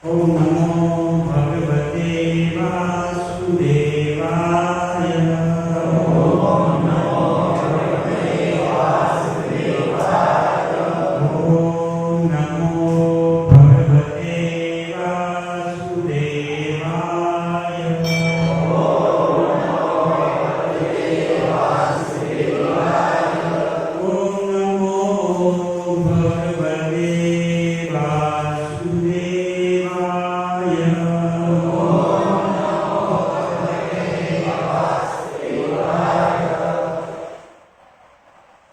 ओम नमो भगवते वासुदेवाय। ओम नमो भगवते वासुदेवाय। ओम नमो भगवते वासुदेवाय। ओम नमो भगवते वासुदेवाय।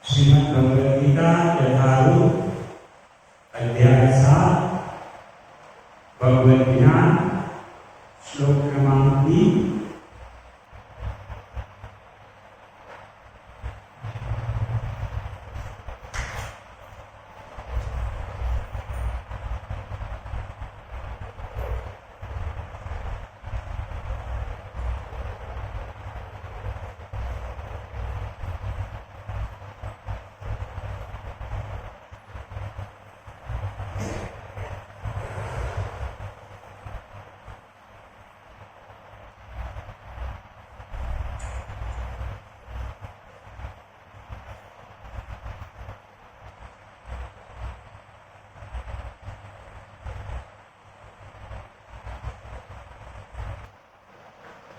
श्रीमद् भगवद गीता यथारूप अध्याय 7 भगवद ज्ञान श्लोक क्रमांक 3।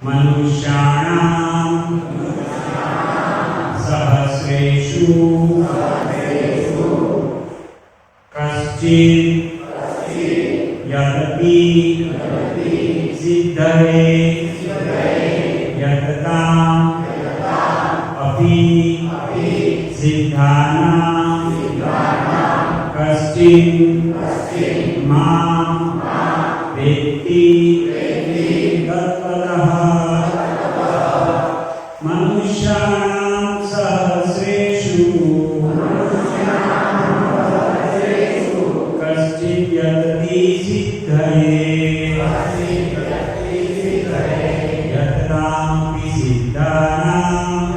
मनुष्याणां सहस्रेषु कश्चित् यदपि सिद्धये यतताम् अपि सिद्धानां कश्चित् मां वेत्ति तत्त्वतः। मनुष्याणां सहस्रेषु कश्चित् यदपि सिद्धये यततामपि सिद्धानां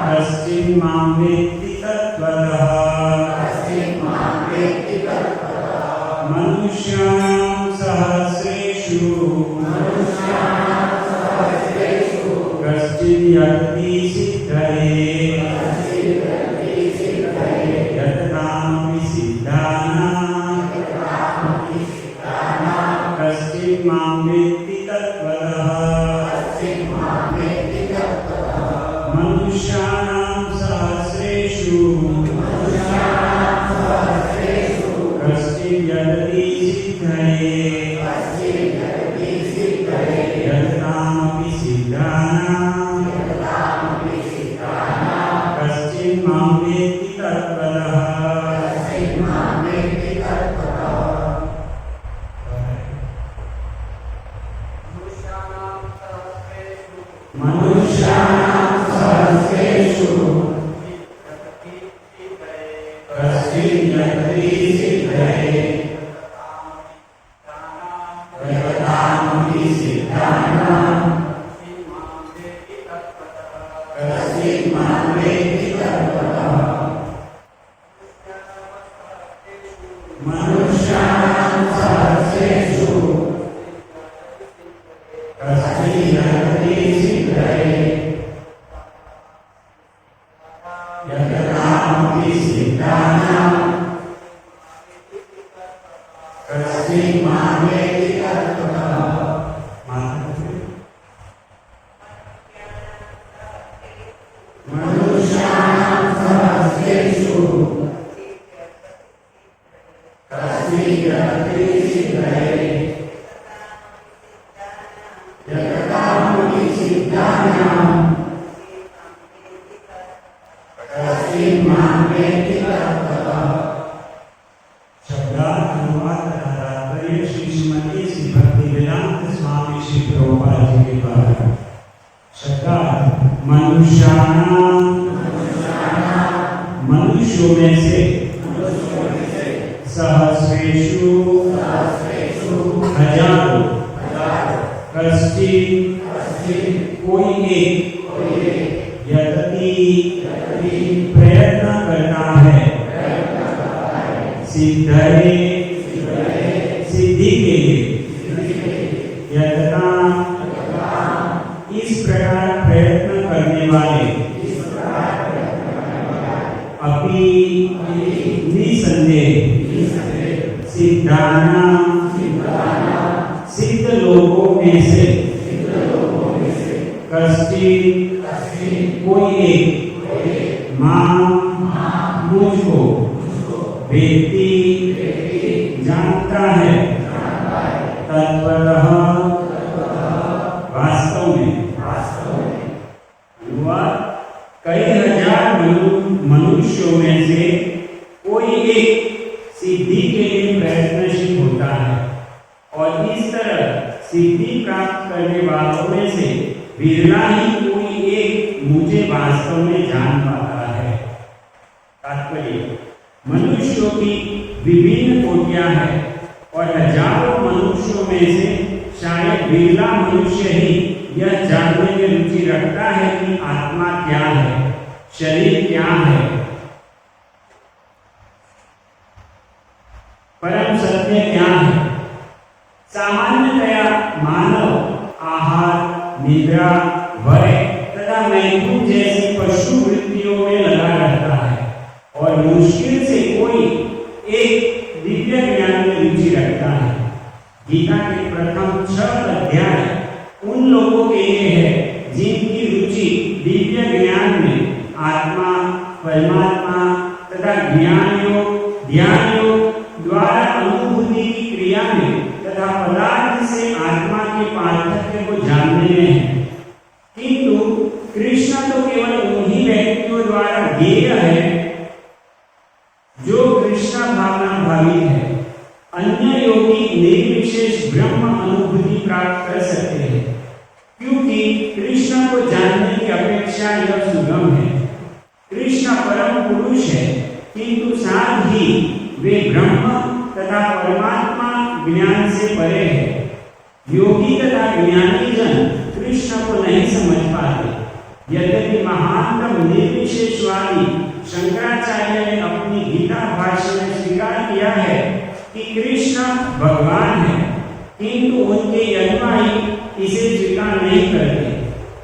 कश्चित् मां वेत्ति तत्त्वतः। मनुष्याणां सहस्रेषु कश्चित् यदपि सिद्धये यततामपि सिद्धानां कश्चित् मां वेत्ति तत्त्वतः। मनुष्याणां सहस्रेषु कश्चित् यदपि सिद्धये यततामपि सिद्धानां कश्चित् मां वेत्ति तत्त्वतः। मनुष्याणां सहस्रेषु कश्चित् यदपि सिद्धये यततामपि सिद्धानां कश्चित् मां वेत्ति तत्त्वतः। मनुष्याणां सहस्रेषु कश्चित् यदपि सिद्धये यततामपि सिद्धानां कश्चित् मां वेत्ति तत्त्वतः। मनुष्याणां सहस्रेषु कश्चित् यदपि सिद्धये यततामपि सिद्धानां कश्चित् मां वेत्ति तत्त्वतः। शब्दार्थ अनुवाद तथा तात्पर्य श्री श्रीमती श्री भक्तिवेदांत स्वामी श्री प्रभुपाद जी के द्वारा। शब्दार्थ मनुष्याणां मनुष्यों में से सहस्रेषु हजारों कश्चित् कोई एक यदपि प्रयत्न करता है सिद्धये सिद्धानां सिद्ध लोगों में से कश्चित् कोई एक मां मुझको व्यक्ति जानता है तत्वतः वास्तव में हुआ कई हजार मनुष्यों में से कोई एक सिद्धि के लिए प्रयत्नशील होता है और इस तरह सिद्धि प्राप्त करने वालों में से विरला ही कोई एक मुझे वास्तव में जान पाता है। तात्पर्य मनुष्यों की विभिन्न कोटियां हैं और हजारों मनुष्यों में से शायद विरला मनुष्य ही यह जानने में रुचि रखता है कि आत्मा क्या है, शरीर क्या है, परम सत्य क्या है। सामान्यतया मानव आहार, निद्रा, भय तथा मैथुन जैसी पशु वृत्तियों में लगा रहता है और मुश्किल से कोई एक दिव्य ज्ञान में रुचि रखता है। गीता के प्रथम 6 अध्याय उन लोगों के लिए है जिनकी रुचि दिव्य ज्ञान में, आत्मा, परमात्मा तथा ज्ञान योग, ध्यान योग द्वारा अनुभूति की क्रिया में तथा पदार्थ से आत्मा के पार्थक्य को जानने में है। किंतु कृष्ण तो केवल उन्हीं व्यक्तियों द्वारा ज्ञेय है जो कृष्ण भावना भावी है। अन्य योगी निर्विशेष ब्रह्म अनुभूति प्राप्त कर सकते हैं क्योंकि कृष्ण को जानने की अपेक्षा यह सुगम है। कृष्ण परम पुरुष है किंतु साथ ही वे ब्रह्म तथा परमात्मा ज्ञान से परे है। योगी तथा ज्ञानी जन कृष्ण को नहीं समझ पाते। यद्यपि महानतम निर्विशेषवादी शंकराचार्य ने अपनी गीता भाष्य में स्वीकार किया है कि कृष्ण भगवान है, किंतु उनके अनुयायी इसे स्वीकार नहीं करते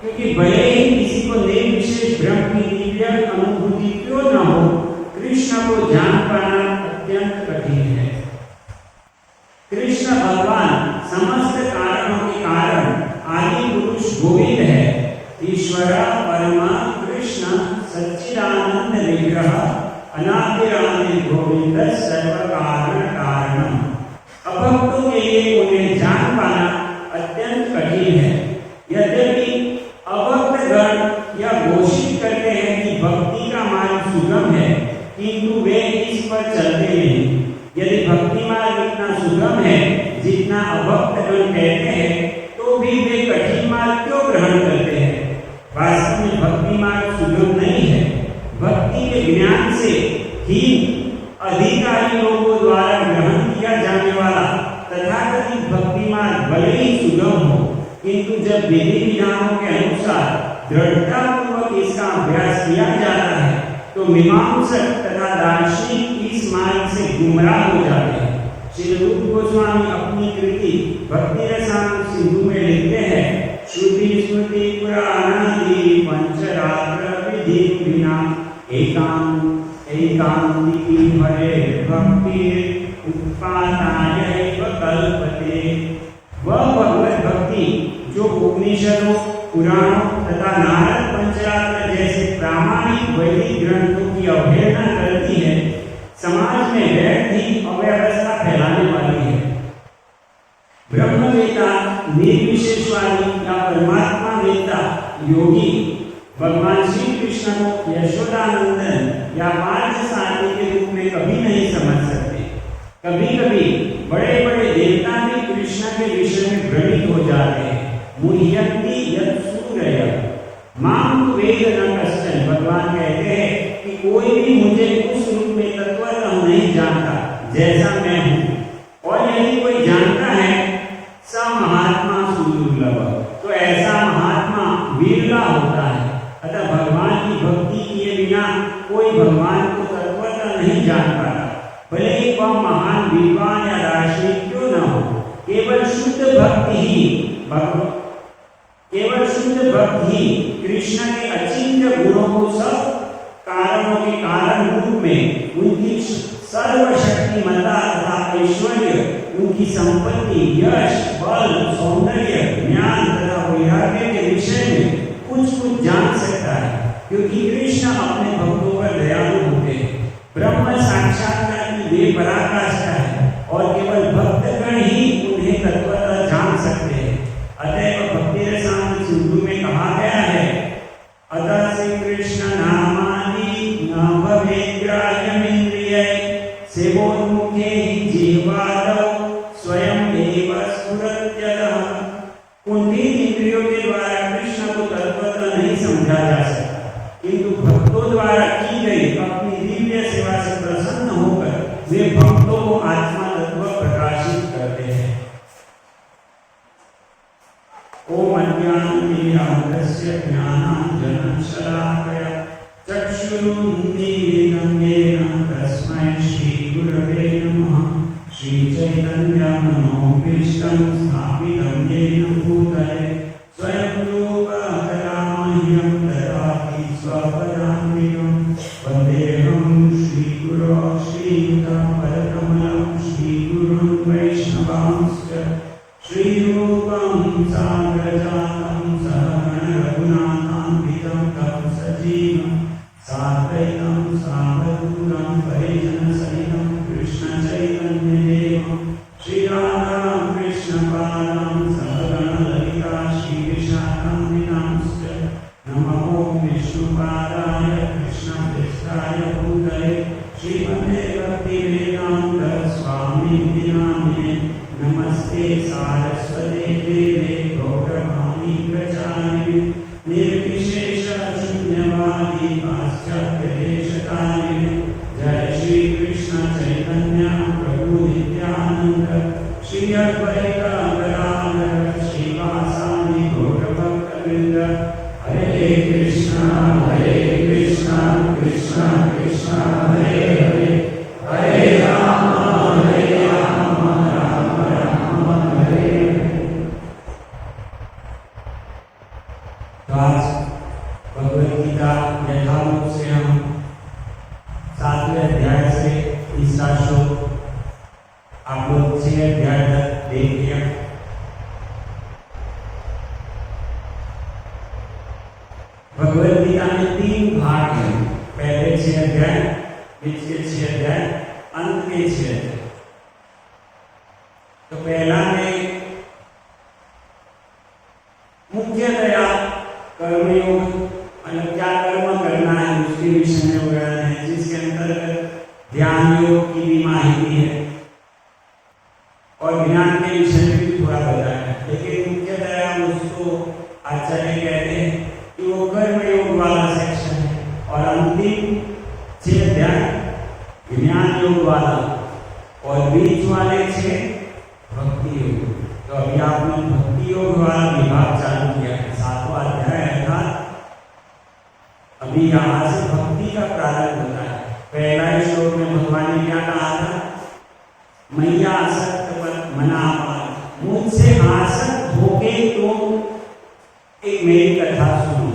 क्योंकि भले ही किसी को निर्विशेष ब्रह्म की दिव्य अनुभूति क्यों न हो, कृष्ण को जान पाना अत्यंत कठिन है। कृष्ण भगवान समस्त कारणों के कारण आदि पुरुष गोविंद है। ईश्वर परमा कृष्ण सच्चिदानंद विग्रह अनादिरादि गोविंद सर्व कारण कारणम। अभक्तों के लिए उन्हें जान पाना अत्यंत कठिन है। यद्यपि अभक्त गण यह घोषित करते हैं कि भक्ति का मार्ग सुगम है, किंतु वे इस पर चलते नहीं। यदि भक्ति मार्ग इतना सुगम है जितना अभक्त गण कहते हैं, तो भी वे कठिन मार्ग क्यों ग्रहण करते हैं? वास्तव में भक्ति मार्ग सुगम नहीं है। भक्ति के ज्ञान से ही अधिकारी लोगों द्वारा ग्रहण किया जाने वाला तथाकथित भक्ति मार्ग भले ही सुगम हो, किंतु जब विधि विधानों के अनुसार दृढ़ता पूर्वक इसका अभ्यास किया जाता है तो मीमांसक तथा दार्शनिक इस मार्ग से गुमराह हो जाते हैं। श्री रूप गोस्वामी अपनी कृति भक्ति रसायन सिंधु में लिखते हैं, श्रुति स्मृति पुराणादि पंचरात्र विधि विना एकांतिकी हरे भक्ति उत्पादाय कल्पते। वह भगवत भक्ति जो उपनिषदों, पुराणों तथा नारद पंचरात्र जैसे प्रामाणिक वैदिक ग्रंथों की अवहेलना करती है, समाज में व्यर्थ ही अव्यवस्था फैलाने वाली है। ब्रह्मवेता, निर्विशेषवादी या परमात्मा वेता योगी भगवान श्री कृष्ण को यशोदानंदन या पार्थसारथी के रूप में कभी नहीं समझ सकते। कभी कभी बड़े बड़े देवता भी कृष्ण के विषय में भ्रमित हो जाते हैं। मुह्यन्ति यत् सूरय मां वेद न कश्चन। भगवान कहते हैं कि कोई भी मुझे उस रूप में तत्वतः नहीं जानता जैसा मैं हूँ, और यदि कोई जानता है स महात्मा सुदुर्लभ, तो ऐसा महात्मा विरला होता है। अतः भगवान की भक्ति किए बिना कोई भगवान को तत्वतः नहीं जान पाता, भले ही वह महान विद्वान या दार्शनिक क्यों न हो। केवल शुद्ध भक्त ही कृष्ण के अचिंत्य गुणों को सब कारणों के कारण रूप में उनकी सर्वशक्तिमता तथा ऐश्वर्य, उनकी संपत्ति, यश, बल, सौंदर्य, ज्ञान तथा वैराग्य के विषय में कुछ जान सकता है, क्योंकि कृष्ण अपने भक्तों पर दयालु होते हैं। ब्रह्म साक्षात्कार की वे पराकाष्ठा है और केवल भक्तगण ही उन्हें तत्वतः जान सकते हैं। अतएव भक्ति रसायन सिंधु में कहा गया है, अतः श्री कृष्ण नामानि न भवेद्ग्राह्यमिन्द्रियै सेवोन्मुखे हि जिह्वादौ स्वयं एव स्फुरत्यतः। कुंठित इंद्रियों के द्वारा कृष्ण को तत्वतः नहीं समझा जा सकता, किंतु भक्तों द्वारा की गई अपनी दिव्य सेवा से प्रसन्न होकर वे भक्तों को आत्मा तत्व प्रकाशित करते हैं। ओम अज्ञानतिमिरान्धस्य ज्ञानाञ्जनशलाकया चक्षुरुन्मीलितं येन तस्मै श्रीगुरवे नमः। श्रीचैतन्यमनोभीष्टं स्थापितं येन भूतले स्वयं रूपः कदामह्यं ददाति स्वपदान्तिकं। वन्देऽहं श्रीगुरो श्रीयुतापदकमलं श्रीगुरुं वैष्णवांश्च श्रीरूपं साग्रजातं सहगण रघुनाथान्वितं तं सजीवं साद्वैतं सावधूतं परिजनसहितं कृष्णचैतन्यदेवं श्रीराधा कृष्णपादां सहगण ललिता श्रीविशाखान्वितांश्च नमो विष्णुपादाय कृष्णप्रेष्ठाय भूतले श्रीमते भक्तिवेदान्त स्वामिनिधि नामिने नमस्ते सारस्वते देवे गौरवाणी प्रचारिणे निर्विशेष शून्यवादी पाश्चात्यदेशतारिणे। जय श्री कृष्ण चैतन्य प्रभु नित्यानंद श्री अद्वैत गदाधर श्रीवासादि गौरभक्तवृंद। हरे कृष्ण कृष्ण कृष्ण हरे हरे, हरे राम राम राम हरे हरे। तो आज भगवद गीता यथारूप से हम 7वें अध्याय से तीसरा श्लोक आप लोग 6 अध्याय तक देख लिया। भगवद गीता में 3 भाग हैं, पहले 6 अध्याय, बीच के 6 अध्याय, अंत के 6 अध्याय। तो पहला में मुख्यतया कर्मयोग, मतलब क्या कर्म करना है उसके विषय में वर्णन है, जिसके अंतर्गत ध्यान योग की भी माहिती है और ज्ञान के विषय में भी थोड़ा बताया है। लेकिन मुख्यतया उसको आचार्य कहते हैं कि वो कर्मयोग वाला सेक्शन है और अंतिम 6 अध्याय ज्ञान योग वाला और बीच वाले 6 भक्ति योग। तो अभी आपने भक्ति योग वाला विभाग चालू किया है, 7वां अध्याय अर्थात अभी यहाँ से भक्ति का प्रारंभ होता है। पहला ही श्लोक में भगवान ने क्या कहा था, मैया आसक्त मना, मुझसे आसक्त होके तुम एक मेरी कथा सुनो।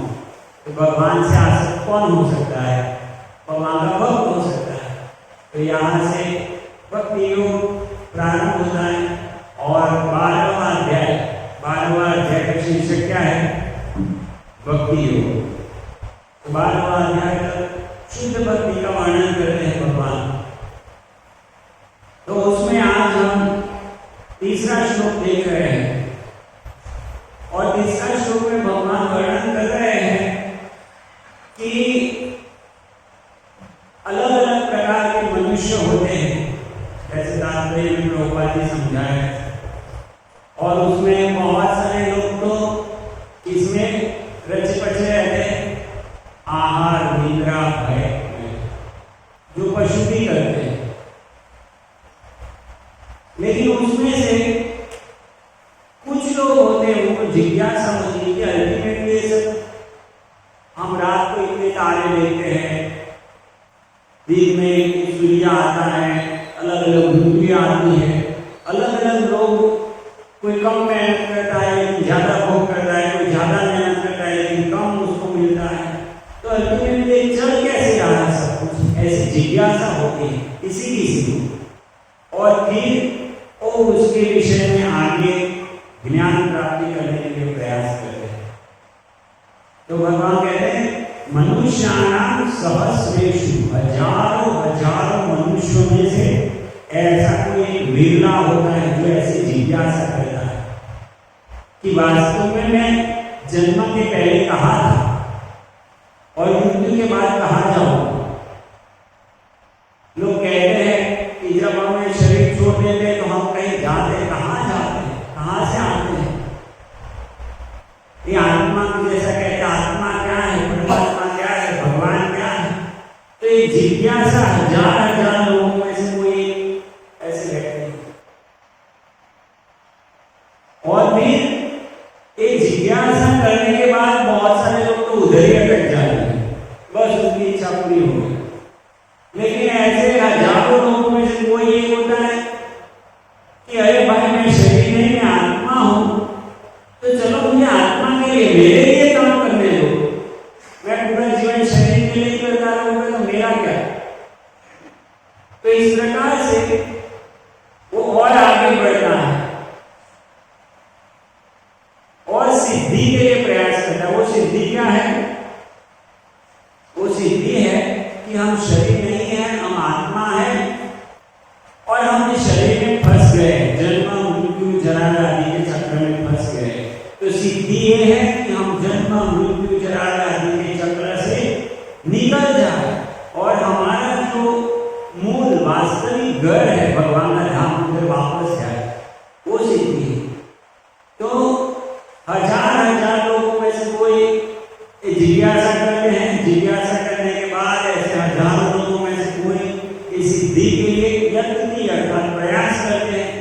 तो भगवान से आसक्त कौन हो सकता है, भगवान का भक्त हो सकता है। तो यहाँ से भक्ति योग प्रारंभ होता है और 12वां अध्याय का शीर्षक क्या है, भक्ति योग। तो 12वां अध्याय तक शुद्ध भक्ति का वर्णन करते हैं भगवान। तो उसमें आज हम तीसरा श्लोक देख रहे हैं और तीसरा श्लोक में भगवान वर्णन कर रहे हैं कि अलग अलग प्रकार के मनुष्य होते हैं, जैसे तात्पर्य में प्रभुपाद जी समझाया। और उसमें बहुत सारे लोग तो इसमें रचे पचे रहते हैं, आहार निद्रा भय, जो पशु भी करते हैं। लेकिन उसमें से कुछ लोग होते हैं, उनको जिज्ञासा होती है कि अल्टीमेटली सब हम रात को इतने तारे देखते हैं, दिन में सूर्य आता है, अलग अलग ऋतुएं आती है, अलग अलग लोग, कोई कम मेहनत करता है लेकिन ज्यादा भोग करता है, कोई ज्यादा मेहनत करता है लेकिन कम उसको मिलता है। तो अल्टीमेटली चल कैसे रहा है सब कुछ, ऐसी जिज्ञासा होती है किसी किसी को, और फिर वो उसके विषय में आगे ज्ञान प्राप्ति करने के लिए प्रयास करते हैं। तो भगवान कहते हैं मनुष्याणाम सहस्रेषु, हजारों हजारों मनुष्यों में से ऐसा कोई विरला होता है जो ऐसी जिज्ञासा करता है कि वास्तव में मैं जन्म के पहले कहाँ था और मृत्यु के बाद कहाँ जाऊंगा। लोग कहते हैं कि जब हमें शरीर छोड़ देते हैं तो हम कहीं जाते हैं, कहाँ जाते हैं, कहाँ से आते हैं। ये आत्मा जैसा कहते हैं, आत्मा क्या है, परमात्मा क्या है, भगवान क्या है। तो ये जिज्ञासा हजार हजार लोगों में से कोई ऐसे व्यक्ति है। और फिर ये जिज्ञासा करने के बाद बहुत सारे लोग तो उधर ही अटक जाते हैं, बस उनकी इच्छा पूरी हो गई। लेकिन ऐसे हजारों लोगों में से कोई ये होता है कि अरे भाई मैं शरीर नहीं, मैं आत्मा हूं, तो चलो मुझे आत्मा के लिए मेरे लिए काम करने दो। मैं पूरा जीवन शरीर के लिए करता रहूंगा तो मेरा क्या। तो इस प्रकार से वो और आगे बढ़ता है और सिद्धि के लिए प्रयास करता है। वो सिद्धि क्या है? वो सिद्धि है कि हम शरीर नहीं है, हम आत्मा है और हम इस शरीर में फंस गए, जन्म मृत्यु जरा आदि के चक्र में फंस गए। तो सिद्धि ये है कि हम जन्म मृत्यु जरा आदि के चक्र से निकल जाए और हमारा जो मूल वास्तविक घर है भगवान का धाम उधर वापस जाए, वो सिद्धि है। तो हजार हजार लोगों में से कोई जिज्ञासा करते हैं, जिज्ञासा करने के बाद ऐसे हजारों लोगों में से कोई इस सिद्धि के लिए यत्न अर्थात प्रयास करते हैं।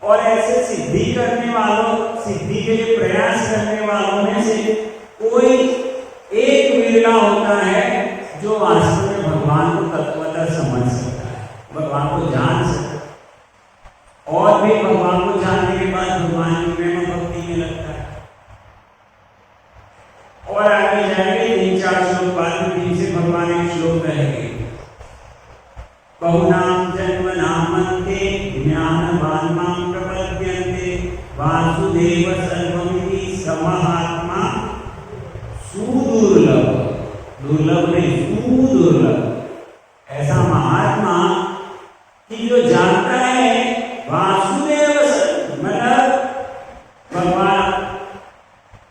और ऐसे सिद्धि करने वालों, सिद्धि के लिए प्रयास करने वालों में से कोई एक विरला होता है जो वास्तव में भगवान को तत्वतः समझ सकता है, भगवान को जान सकता है और भी भगवान को जानने के बाद भगवान की प्रेम भक्ति में लगता है। और आगे जाएंगे 3-4 श्लोक बाद में फिर से भगवान एक श्लोक कहेंगे, बहुनाम जन्मनामन्ते ज्ञानवान् मां प्रपद्यन्ते वासुदेव सर्वमिति समहात्मा सुदुर्लभ, दुर्लभ नहीं सुदुर्लभ, ऐसा महात्मा कि जो जानता है वासुदेव मतलब भगवान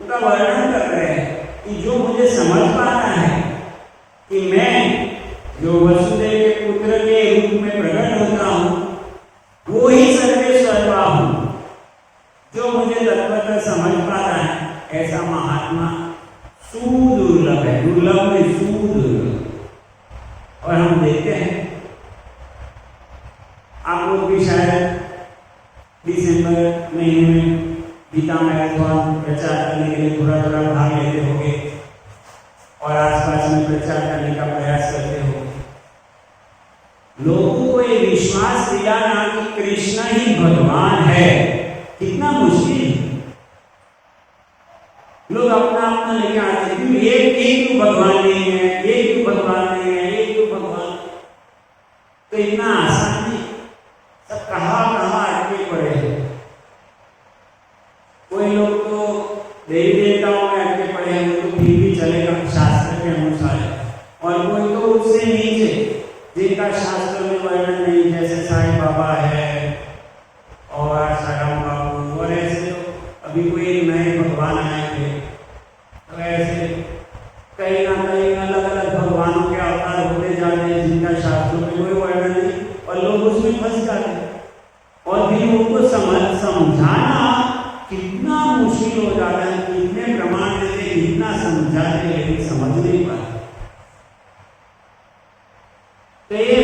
उनका वर्णन कर रहे हैं कि जो मुझे समझ पाता है कि मैं जो वसुदेव के पुत्र के रूप में प्रकट होता हूं वो ही सर्वेश्वरवा हूं, जो मुझे तत्वतः समझ पाता है, ऐसा महात्मा सुदुर्लभ है, दुर्लभ में सुदुर्लभ। और हम देखते हैं आप लोग भी शायद दिसंबर महीने में गीता मैराथन प्रचार करने के लिए थोड़ा थोड़ा भाग लेते होंगे और आसपास में प्रचार करने का प्रयास करते हो। लोगों को ये विश्वास दिलाना कि कृष्ण ही भगवान है कितना मुश्किल है। लोग अपना अपना लेके आते हैं, एक क्यों भगवान नहीं है, एक क्यों भगवान नहीं है, एक क्यों भगवान, तो इतना आसान नहीं। सब कहाँ कहाँ अटके पड़े हैं। कोई लोग तो देवी देवताओं में अटके पड़े हैं, वो तो फिर भी चलेगा शास्त्र के अनुसार, और कोई तो उससे नीचे जिनका शास्त्र में वर्णन नहीं, जैसे साईं बाबा है और आसाराम बाबू और ऐसे अभी कोई नए भगवान आए थे, तो ऐसे कहीं ना कहीं अलग अलग भगवानों के अवतार होते जाते हैं जिनका शास्त्रों में कोई वर्णन नहीं, और लोग उसमें फंस जाते हैं। और फिर उनको समझाना कितना मुश्किल हो जाता है, कितने प्रमाण देते, कितना समझाते, लेकिन समझ नहीं पाते। तो ये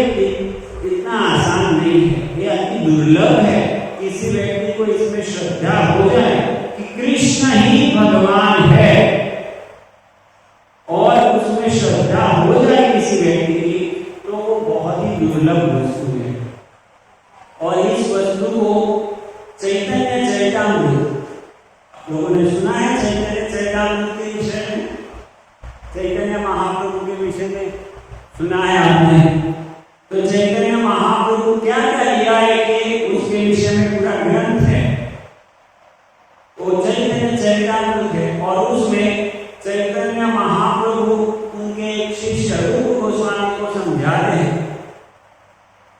इतना आसान नहीं है, ये अति दुर्लभ है। किसी व्यक्ति को इसमें श्रद्धा हो जाए कि कृष्ण ही भगवान है और उसमें श्रद्धा हो जाए किसी व्यक्ति की, तो वो बहुत ही दुर्लभ वस्तु है। और इस वस्तु को चैतन्य चैतामृत, लोगों ने सुना है चैतन्य चैतामृत के विषय में, चैतन्य महाप्रभु के विषय में सुना है आपने। तो चैतन्य उसके विषय में पूरा ग्रंथ है, वो चैतन्य चरितामृत है। और उसमें चैतन्य महाप्रभु उनके एक शिष्य रूप गोस्वामी को समझाते हैं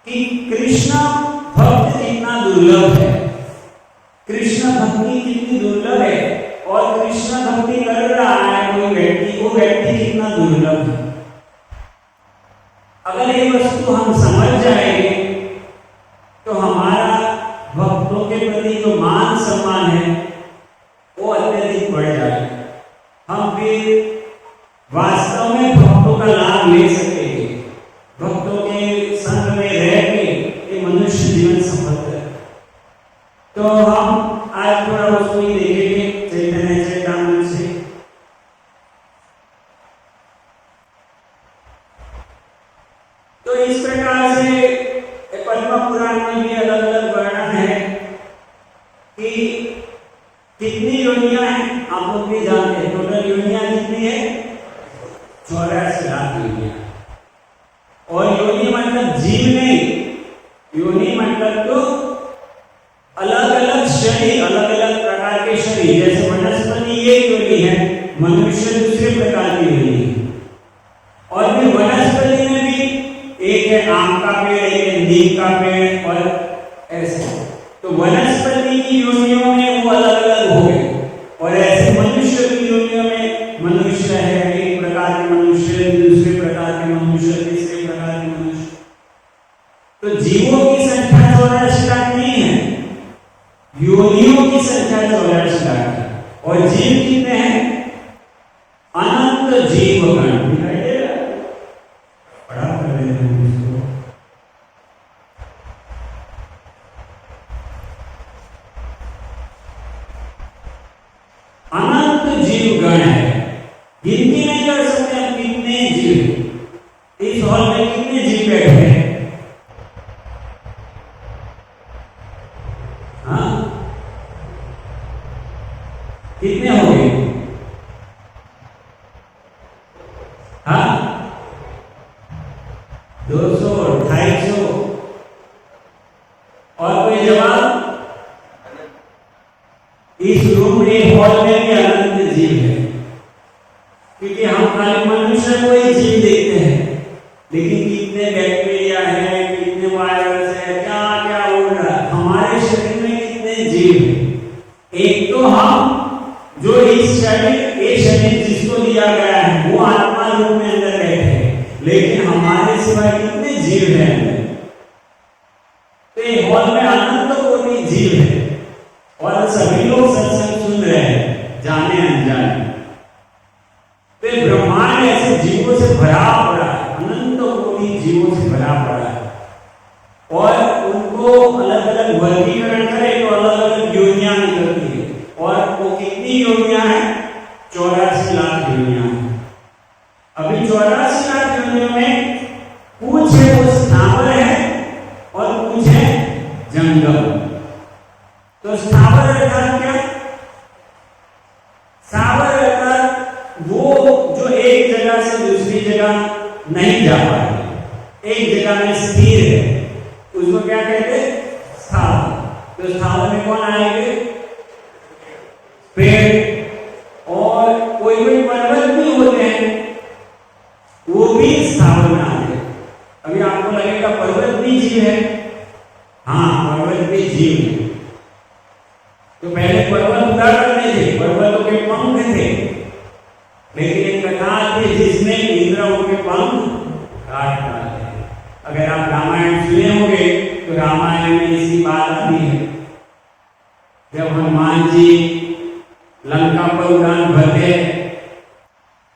कि कृष्ण भक्त कितना दुर्लभ है, कृष्ण भक्ति कितनी दुर्लभ है, और कृष्ण भक्ति कर रहा है कोई व्यक्ति, वो व्यक्ति कितना दुर्लभ है। अगर ये वस्तु हम समझ जाएंगे तो हमारा भक्तों के प्रति जो मान सम्मान है वो अत्यधिक बढ़ जाएगा। हम फिर वास्तव में भक्तों का लाभ ले सकेंगे, भक्तों के संग में रह के ये मनुष्य जीवन सफल है। तो हम आज थोड़ा उसको ही देखेंगे चैतन्य चरितामृत से। तो इस प्रकार से पद्म पुराण में भी अलग अलग वर्णन है कि कितनी योनियां हैं, आप लोग भी जानते हैं। टोटल योनियां कितनी है? 84 लाख योनियां। और योनि मतलब जीव नहीं, योनि मतलब तो अलग अलग शरीर, अलग अलग प्रकार के शरीर। जैसे वनस्पति एक योनि है, मनुष्य दूसरे प्रकार की योनि है। और फिर वनस्पति में भी एक है आम का पेड़, एक है नीम का पेड़, और ऐसे। तो वनस्पति की योनियों में वो अलग अलग हो गए, और ऐसे मनुष्य की योनियों में मनुष्य है, एक प्रकार के मनुष्य, दूसरे प्रकार के मनुष्य, तीसरे प्रकार के मनुष्य। तो जीवों की संख्या 84 लाख नहीं है, योनियों की संख्या 84 लाख है। और जीव कितने हैं? अनंत जीवगण। दिखाई दे रहा है? पढ़ा कर रहे हैं इसको। अनंत जीवगण है, गिनती नहीं कर सकते हम कितने जीव। इस हॉल में कितने जीव बैठे हैं? हाँ, कितने हो गए? हाँ, 200, 250। और कोई जवाब? इस रूम में हॉल में भी अनंत जीव है, क्योंकि हम खाली मनुष्य को ही जीव देखते हैं, लेकिन कितने बैक्टीरिया है, कितने वायरस है, क्या क्या उड़ रहा है हमारे शरीर में, कितने जीव है। एक तो हम जो इस शरीर, ये शरीर जिसको दिया गया है वो आत्मा रूप में अंदर बैठे हैं, लेकिन हमारे सिवाय कितने जीव हैं? तो ये हॉल में अनंत कोटि जीव है, और सभी लोग सत्संग सुन रहे हैं, जाने अनजाने। तो ब्रह्मांड ऐसे जीवों से भरा पड़ा है, अनंत कोटि जीवों से भरा पड़ा है, और उनको अलग अलग वर्गीकरण करें तो अलग अलग योनियां निकलती है। और वो कितनी योनियां हैं? 84 लाख योनियां हैं। अभी 84 लाख योनियों में कुछ है वो स्थावर है और कुछ है जंगम। तो स्थावर अर्थात क्या? स्थावर अर्थात वो जो एक जगह से दूसरी जगह नहीं जा पाते, एक जगह में स्थिर है, उसको क्या कहते हैं? स्थावर। तो स्थावर में कौन आएंगे? पेड़, और कोई कोई पर्वत भी होते हैं, वो भी स्थावर में आते हैं। अभी आपको लगेगा पर्वत भी जीव है, हाँ पर्वत भी जीव है। तो पहले पर्वत उड़ा करते थे, पर्वतों के पंख थे, लेकिन एक कथा थी जिसमें इंद्र उनके पंख काट डाले। अगर आप रामायण सुने होंगे तो रामायण में इसकी बात आती है, जब हनुमान जी लंका पर उड़ान भरते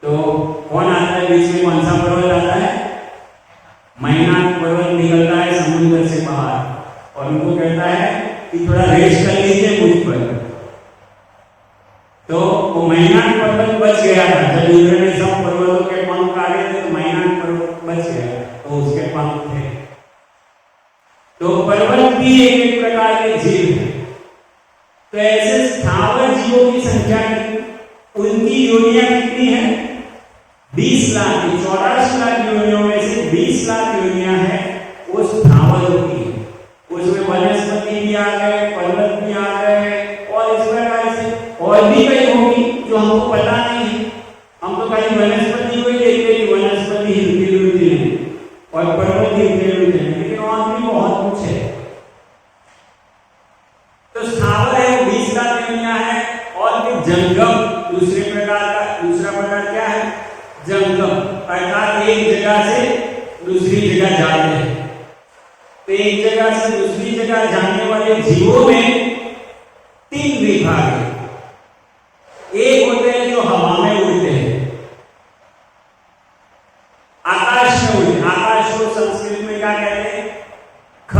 तो कौन आता है बीच में? कौन सा पर्वत आता है? मैनाक पर्वत निकलता है समुद्र से बाहर, और उनको कहता है कि थोड़ा रेस्ट कर लीजिए मुझ पर। तो वो मैनाक पर्वत बच गया था, जब इंद्र ने सब पर्वतों के पंख काटे थे तो मैनाक पर्वत बच गया, तो उसके पंख थे। तो पर्वत भी एक एक प्रकार के जीव है। तो ऐसे स्थावर जीवों की संख्या, उनकी योनियां कितनी है? 20 लाख। 84 लाख योनियों में से 20 लाख योनियां है वो स्थावरों की। उसमें वनस्पति भी आ गए, पर्वत भी आ गए, और इस प्रकार से और भी कई होगी जो हमको पता नहीं है। हम तो खाली वनस्पति को ही देखते हैं कि वनस्पति हिलती डुलती है और पर्वत हिलते डुलते हैं, लेकिन और भी बहुत कुछ है। तो स्थावर है वो 20 लाख योनियां है, और फिर जंगम दूसरे प्रकार का, दूसरा प्रकार क्या है? जंगम, अर्थात एक जगह से दूसरी जगह जाते हैं। तो एक जगह से दूसरी जगह जाने वाले जीवों में 3 विभाग है। एक होते हैं जो हवा में उड़ते हैं, आकाश में उड़ते। आकाश को संस्कृत में क्या कहते हैं? ख।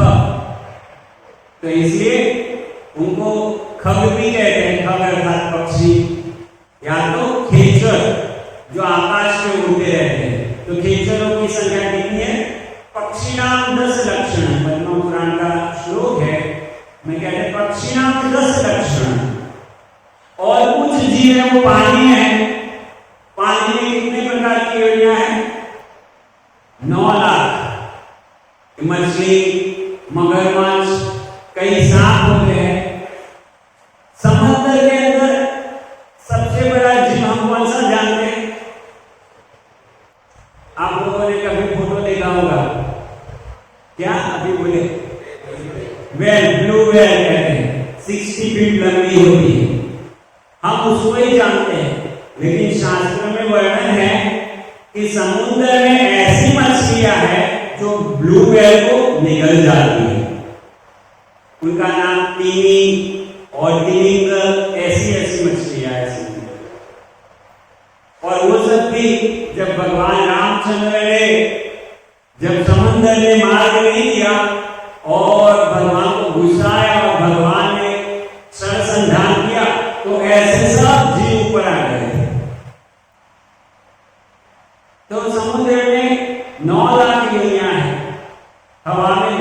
तो इसलिए उनको खग भी कहते हैं, खग अर्थात पक्षी, या तो खेचर जो आकाश में उड़ते रहते हैं। तो खेचरों की संख्या कितनी है? पक्षिणाम 10 लक्षण, पद्म पुराण का श्लोक है, मैं कहते हैं पक्षिणाम 10 लक्षण। और कुछ जीव है वो पानी है, पानी में कितने प्रकार की योनियां हैं? 9 लाख। मछली, मगरमच्छ, कई सांप होते हैं। समुद्र के अंदर सबसे बड़ा जीव हम कौन सा जानते हैं? आप लोगों ने कभी फोटो देखा होगा, क्या अभी बोले? वेल, ब्लू वेल कहते हैं, 60 फीट लंबी होती है, हम उसको ही जानते हैं। लेकिन शास्त्र में वर्णन है कि समुद्र में ऐसी मछलियां हैं जो ब्लू वेल को निगल जाती है। उनका नाम तिमी और तिमिंग, ऐसी ऐसी मछलियां ऐसी। और वो सब भी जब भगवान रामचंद्र ने जब समुद्र ने मार्ग नहीं दिया और भगवान को गुस्सा आया और भगवान ने संधान किया, तो ऐसे सब जीव ऊपर आ गए। तो समुद्र में 9 लाख योनियां हैं, हवा में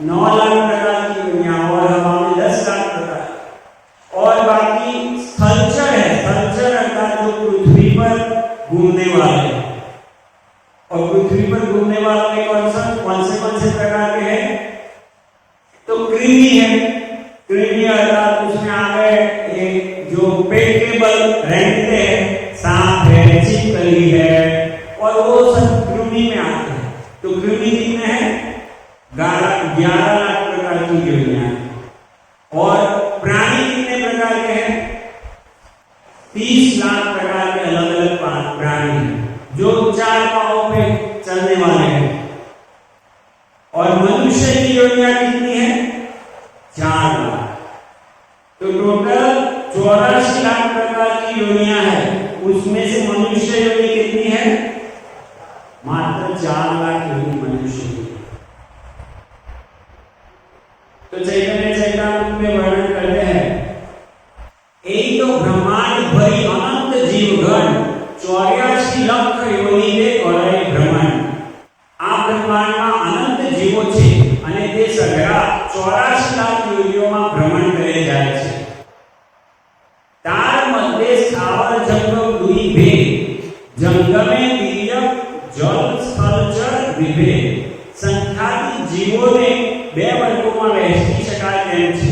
9 लाख प्रकार की योनियां, और हवा में 10 लाख प्रकार, और बाकी स्थलचर है। स्थलचर अर्थात जो पृथ्वी पर घूमने वाले, और पृथ्वी पर घूमने वाले कौन से प्रकार के हैं? तो कृमि है। कृमि अर्थात उसमें आ गए ये जो पेट के बल रेंगते हैं, सांप है, छिपकली है, और वो सब कृमि में आते हैं। तो कृमि कितने हैं? 11 लाख प्रकार की योनियां हैं। और प्राणी कितने प्रकार के हैं? 30 लाख प्रकार के अलग अलग प्राणी हैं जो 4 पांवों पे चलने वाले हैं। और मनुष्य की योनियां कितनी है? 4 लाख। तो टोटल 84 लाख प्रकार की योनियां है, उसमें से मनुष्य योनि कितनी है? मात्र 4 लाख योनि मनुष्य की। तो चैतन्य चैतन्य में वर्णन करते हैं, एक तो ब्रह्मांड भरी अनंत जीवगण 84 लाख योनि ने કરે ભ્રમણ। આ બ્રહ્માંડમાં અનંત જીવો છે અને તે સઘળા 84 લાખ યોનિઓમાં ભ્રમણ કરે જાય છે। તાર મધ્ય સ્થાવર જંગમ दुई भेद, जंगमे तिर्यक जल स्थलचर विभेद। संख्याती जीवोने 2 વર્ગોમાં વહેંચી શકાય તેમ છે।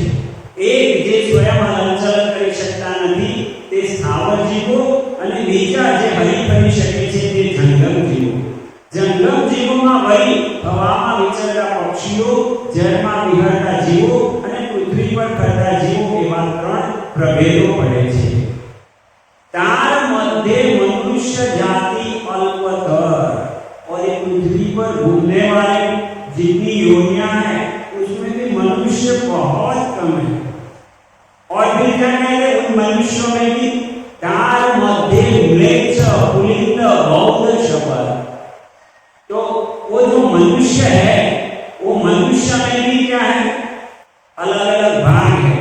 એક જે સ્વયં હલનચલન કરી શકતા નથી તે સ્થાવર જીવો, અને બીજા જે હરી ફરી શકે છે તે જંગમ જીવો। જંગમ જીવોમાં વળી હવામાં વિચરતા પક્ષીઓ, જળમાં વિહરતા જીવો અને પૃથ્વી પર ફરતા જીવો એવા 3 પ્રભેદો પડે છે। तार मध्य मनुष्य जाति अल्पतर, और ये पृथ्वी पर घूमने वाले जितनी योनियां हैं उसमें भी मनुष्य बहुत कम है। और फिर क्या कहते हैं? उन मनुष्यों में भी तार मध्य म्लेच्छ पुलिंग बौद्ध शबर। तो वो जो मनुष्य है वो मनुष्य में भी क्या है? अलग अलग भाग है।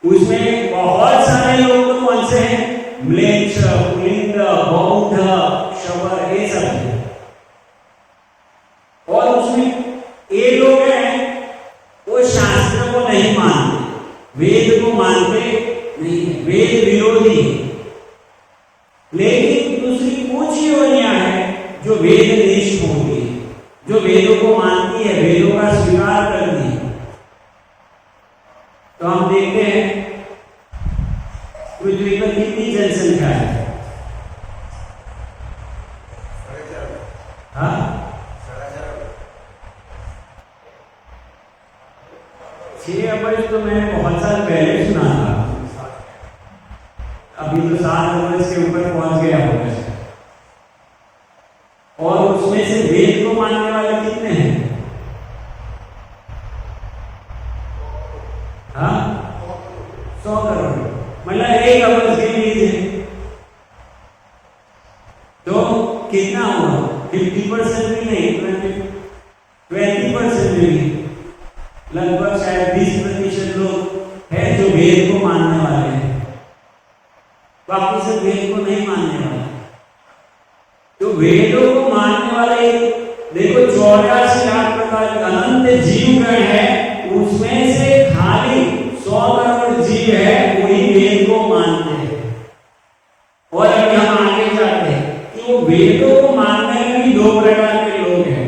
उसमें बहुत सारे लोग तो कौन से हैं? म्लेच्छ, पुलिंग, बौद्ध, शबर, ये सब है। और उसमें ये लोग हैं वो शास्त्र को नहीं मानते, वेद को मानते नहीं है, वेद विरोधी है। लेकिन दूसरी कुछ योनियां हैं जो वेदनिष्ठ होती है, जो वेदों को मानती है, वेदों का स्वीकार करती है। तो हम देखते हैं पृथ्वी पर कितनी जनसंख्या है? हाँ, 6 अरब तो मैंने बहुत साल पहले सुना था, अभी तो 7 अरब के ऊपर पहुंच गया होगा। और उसमें से वेद को मानने वाले कितने हैं? हाँ, 100 करोड़, मतलब 1 अरब के लीजिए तो कितना हुआ? 50% भी नहीं, 20% भी नहीं, लगभग शायद 20% लोग हैं जो वेद को मानने वाले हैं, बाकी सब वेद को नहीं मानने वाले। तो वेदों को मानने वाले देखो 84 लाख प्रकार के अनंत जीवगण है, उसमें से खाली 100 करोड़ जीव है वही वेद को मानते हैं। और अभी हम आगे जाते हैं कि वो वेदों को मानने में भी 2 प्रकार के लोग हैं।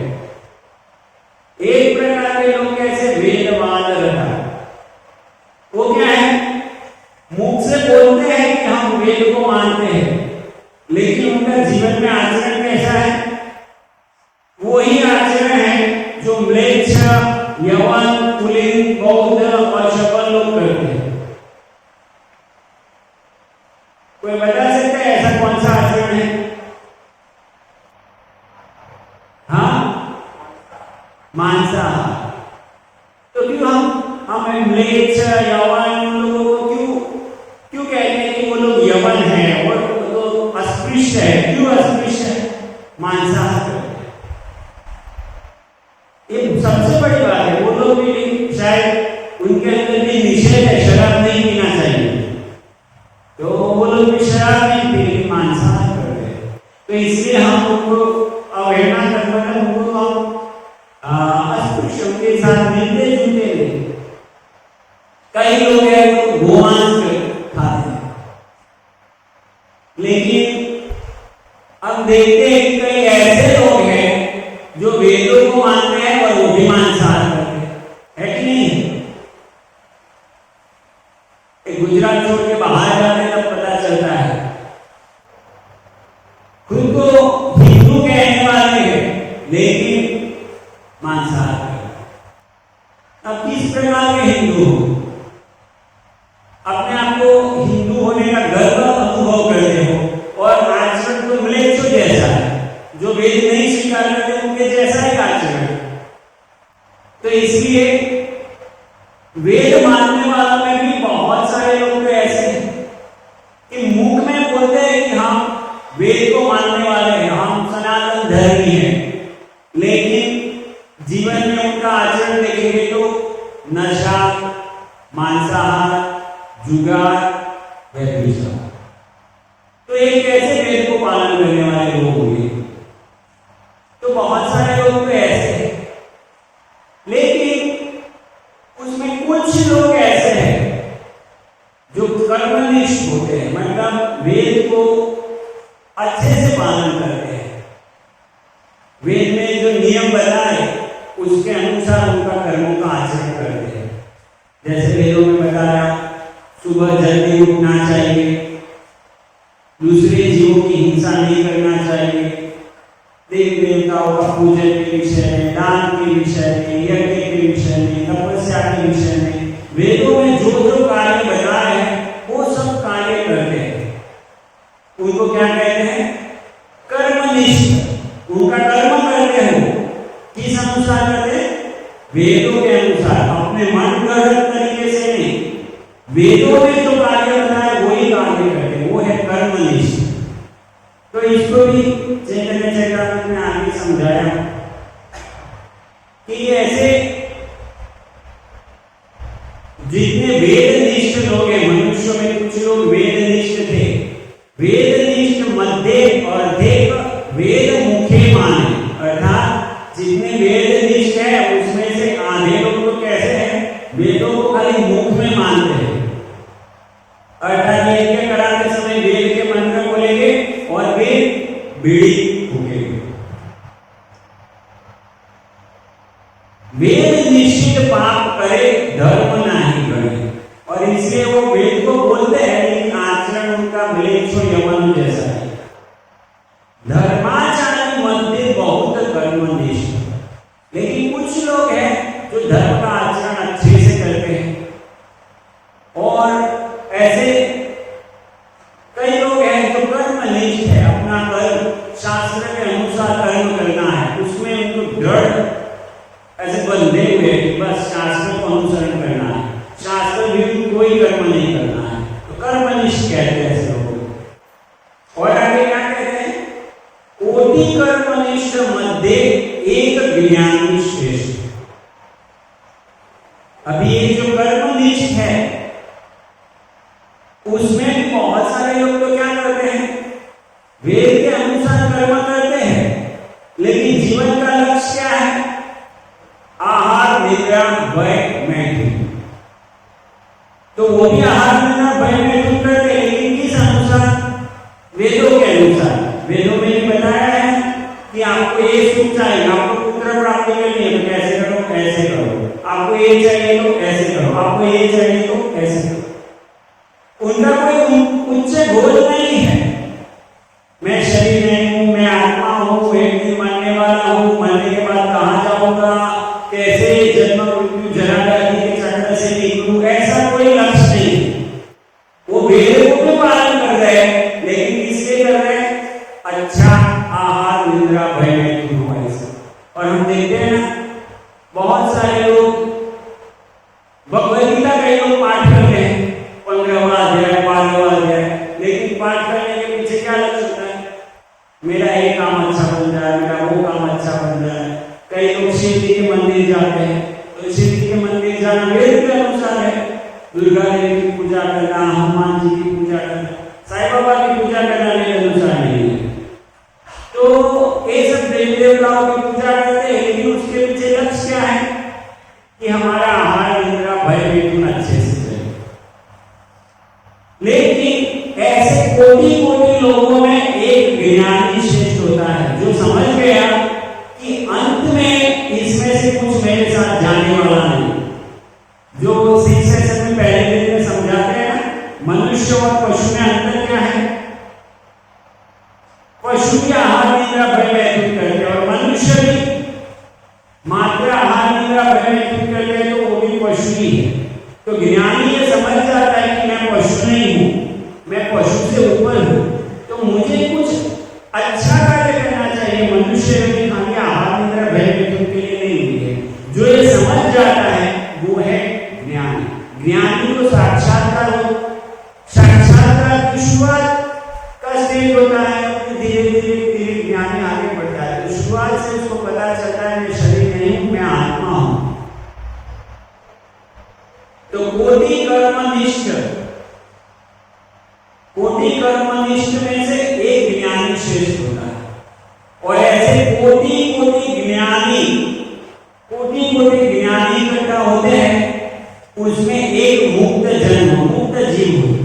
एक प्रकार के लोग कैसे वेदवाद रखा, वो क्या है? मुख से बोलते हैं कि हम वेद को मानते हैं, लेकिन उनका जीवन में आचरण कैसा है? वही आचरण है जो म्लेच्छ, यवन, कुलीन, बौद्ध और शपथ लोग करते हैं। कोई बता सकता है ऐसा कौन सा आचरण है? हाँ, मांसाहार। तो क्यों हम म्लेच्छ, यवन लोगों को क्यों कहते हैं कि वो लोग यवन है और तो अस्पृश्य है? क्यों अस्पृश्य है? मांसाहार करते हैं। ये सबसे बड़ी बात है। वो लोग भी शायद उनके अंदर भी निषेध है, शराब नहीं पीना चाहिए, तो वो लोग भी शराब नहीं पी, मांसाहार करते हैं। तो इसलिए हम उनको अवहेलना करते हैं, उनको हम अस्पृश्यों के साथ मिलते जुलते हैं। कई लोग हैं वो गोमांस खाते हैं, लेकिन अब देखते हैं कि कई ऐसे लोग हैं जो वेदों को मानते हैं और वो भी मांसाहार करते हैं, है कि नहीं? गुजरात छोड़ के बाहर जाते हैं तब पता चलता है, खुद को हिंदू कहने वाले हैं लेकिन मांसाहार करते हैं। अब किस प्रकार के हिंदू हो? अपने आप को हिंदू होने का गर्व अनुभव करते हो और आचरण तो म्लेच्छों जैसा है, जो वेद नहीं स्वीकार करते उनके जैसा ही आचरण। तो इसलिए वेद मानने वालों में भी बहुत सारे लोग तो ऐसे हैं कि मुख में बोलते हैं कि हम वेद को मानने वाले हैं, हम सनातन धर्मी हैं, लेकिन जीवन में उनका आचरण देखेंगे तो नशा, मांसाहार, जुगार, व्यभिचार। तो ये कैसे वेद को पालन करने वाले लोग हुए? तो बहुत सारे लोग तो ऐसे हैं, लेकिन उसमें कुछ लोग ऐसे हैं जो कर्मनिष्ठ होते हैं, मतलब वेद को अच्छे से पालन करते हैं। वेद में जो नियम बताए उसके अनुसार उनका कर्मों का आचरण करते हैं। जैसे वेदों में बताया सुबह जल्दी उठना चाहिए, दूसरे जीवों की हिंसा नहीं करना चाहिए, देवी देवताओं का पूजन के विषय में, दान के विषय में, यज्ञ के विषय में, तपस्या के विषय में वेदों में जो जो कार्य बताए हैं वो सब कार्य करते हैं। उनको क्या कहते हैं? कर्मनिष्ठ। उनका कर्म करते हो किस अनुसार करते? वेदों के अनुसार, अपने मन गढ़ तरीके से नहीं। वेदों में जो कार्य बताए वही कार्य करते, वो है कर्मनिष्ठ। तो इसको भी चैतन्य चैतामृत में आगे समझाया कि ऐसे जितने वेदनिष्ठ लोग हैं, मनुष्यों में कुछ लोग वेदनिष्ठ थे, वेदनिष्ठ मध्य और अधिक वेद मुखे माने, अर्थात जितने वेदनिष्ठ है उसमें से आधे लोग तो कैसे हैं? वेदों को खाली मुख में मानते हैं, अर्थात यज्ञ कराते समय वेद के मंत्र बोलेंगे और वेद बीड़ी फूकेंगे। वेद निश्चित पाप करे धर्म नहीं करे, तो वो भी आहार निद्रा भय मैथुन करते, लेकिन किस अनुसार? वेदों के अनुसार। वेदों में भी बताया है कि आपको ये सुख चाहिए, आपको पुत्र प्राप्ति करनी है तो कैसे करो, ऐसे करो, आपको ये चाहिए तो ऐसे करो, आपको ये चाहिए तो ऐसे करो। उनका कोई उच्च गोल नहीं है, मैं शरीर नहीं हूं, मैं आत्मा हूं, एक दिन मरने वाला हूं, मरने के बाद कहां जाऊंगा, कैसे जन्म मृत्यु जरा व्याधि के चक्र से निकलूं, ऐसा कोई लक्ष्य नहीं। वो वेद को भी पालन कर रहे हैं, लेकिन किसके कर रहे हैं? अच्छा आहार निद्रा भय मैथुन हो ऐसा। और हम देखते हैं ना, बहुत सारे लोग भगवद गीता कई लोग पाठ करते हैं, 15वां अध्याय 12वां अध्याय, लेकिन पाठ करने के पीछे क्या लक्ष्य होता है? मेरा ये काम अच्छा बन जाए, मेरा वो काम अच्छा बन जाए। कई लोग शिव जी के मंदिर जाते हैं, तो शिव जी के मंदिर जाना वेद के अनुसार है, दुर्गा देवी की पूजा करना, हनुमान जी की पूजा करना, साईं बाबा की पूजा करना वेद अनुसार नहीं है। तो ये सब देवी देवताओं की पूजा करते हैं, लेकिन उसके पीछे लक्ष्य क्या है? कि हमारा आहार निद्रा भय मैथुन अच्छे से चले। लेकिन ऐसे कोटि कोटि लोगों में एक ज्ञानी श्रेष्ठ होता है, जो समझ गया कि अंत में इसमें से कुछ मेरे साथ जाने वाला नहीं। जो सिक्स सेशन में पहले दिन में समझाते हैं ना, मनुष्य और पशु में अंतर क्या है? पशु की आहार निद्रा भय मैथुन करते हैं, और मनुष्य भी मात्र आहार निद्रा भय मैथुन करते हैं, तो वो भी पशु ही है। तो ज्ञानी ये समझ जाता है कि मैं पशु नहीं हूं, मैं पशु से ऊपर हूं, तो मुझे कुछ अच्छा कार्य करना चाहिए। मनुष्य भी खाली आहार निद्रा भय मैथुन के लिए नहीं हुई है। जो ये समझ जाता है वो है ज्ञानी। ज्ञानी को साक्षात्कार हो, साक्षात्कार की शुरुआत का स्टेज होता है, धीरे धीरे धीरे ज्ञानी आगे बढ़ता है। तो शुरुआत से उसको पता चलता है मैं शरीर नहीं हूं, मैं आत्मा हूं। तो कोटि कर्मनिष्ठ, कोटि कर्मनिष्ठ में से एक ज्ञानी श्रेष्ठ होता है। और ऐसे कोटि कोटि ज्ञानी इकट्ठा होते हैं, उसमें एक मुक्त जन्म, मुक्त जीव होता